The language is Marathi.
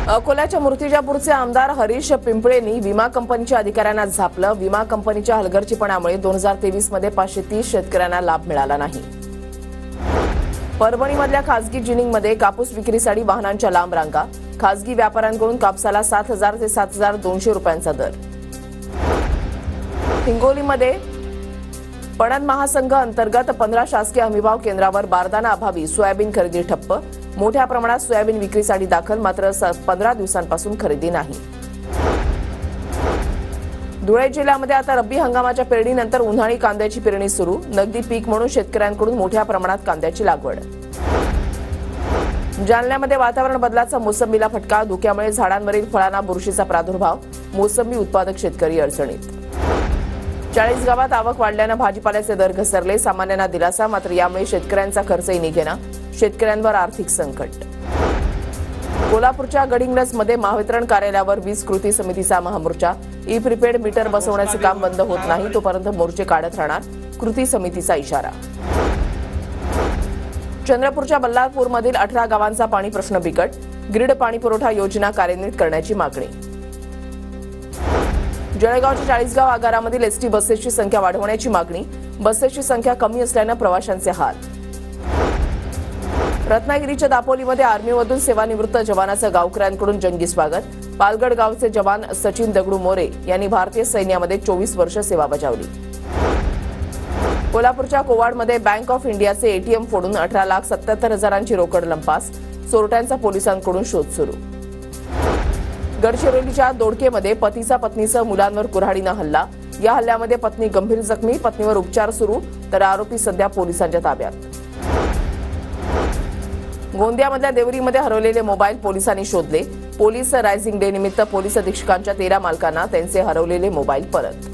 अकोल्याच्या मूर्तिजापूरचे आमदार हरीश पिंपळेंनी विमा कंपनीच्या अधिकाऱ्यांना झापलं। विमा कंपनीच्या हलगर्जीपणामुळे 2023 मध्ये 530 शेतकऱ्यांना लाभ मिळाला नाही। परभणीमधल्या खासगी जिनिंगमध्ये कापूस विक्रीसाठी वाहनांच्या लांब रांगा। खासगी व्यापाऱ्यांकडून कापसाला 7,000 ते 7,200 रुपयांचा दर। हिंगोलीमध्ये पणन महासंघ अंतर्गत 15 शासकीय हमीभाव केंद्रावर बारदाना अभावी सोयाबीन खरेदी ठप्प। मोठ्या प्रमाणात सोयाबीन विक्रीसाठी दाखल, मात्र 15 दिवसांपासून खरेदी नाही। धुळे जिल्ह्यामध्ये आता रब्बी हंगामाच्या पेरणीनंतर उन्हाळी कांद्याची पेरणी सुरू। नगदी पीक म्हणून शेतकऱ्यांकडून मोठ्या प्रमाणात कांद्याची लागवड। जालन्यामध्ये वातावरण बदलाचा मोसंबीला फटका। धुक्यामुळे झाडांवरील फळांना बुरशीचा प्रादुर्भाव। मोसंबी उत्पादक शेतकरी अडचणीत। 40 गावात आवक वाढल्यानं भाजीपाल्याचे दर घसरले। सामान्यांना दिलासा, मात्र यामुळे शेतकऱ्यांचा खर्चही निघेना। शेतकऱ्यांवर आर्थिक संकट। कोल्हापूरच्या गडिंग्लजमध्ये महावितरण कार्यालयावर वीज कृती समितीचा महामोर्चा। ई प्रीपेड मीटर बसवण्याचे काम बंद होत नाही तोपर्यंत मोर्चे काढत राहणार, कृती समितीचा इशारा। चंद्रपूरच्या बल्लारपूरमधील 18 गावांचा पाणी प्रश्न बिकट। ग्रीड पाणी पुरवठा योजना कार्यान्वित करण्याची मागणी। जळगावच्या 40 गाव आगारामधील एसटी बसेसची संख्या वाढवण्याची मागणी। बसेसची संख्या कमी असल्यानं प्रवाशांचे हाल। रत्नागिरीच्या दापोलीमध्ये आर्मीमधून सेवानिवृत्त जवानाचं गावकऱ्यांकडून जंगी स्वागत। पालगड गावचे जवान सचिन दगडू मोरे यांनी भारतीय सैन्यामध्ये 24 वर्ष सेवा बजावली। कोल्हापूरच्या कोवाडमध्ये बँक ऑफ इंडियाचे एटीएम फोडून 18,77,000ची रोकड लंपास। चोरट्यांचा पोलिसांकडून शोध सुरू। गडचिरोलीच्या दोडकेमध्ये पतीचा पत्नीसह मुलांवर कुऱ्हाडीनं हल्ला। या हल्ल्यामध्ये पत्नी गंभीर जखमी, पत्नीवर उपचार सुरू, तर आरोपी सध्या पोलिसांच्या ताब्यात। गोंदियामधल्या देवरीमध्ये हरवलेले मोबाईल पोलिसांनी शोधले। पोलीस रायझिंग डे निमित्त पोलीस अधीक्षकांच्या 13 मालकांना त्यांचे हरवलेले मोबाईल परत।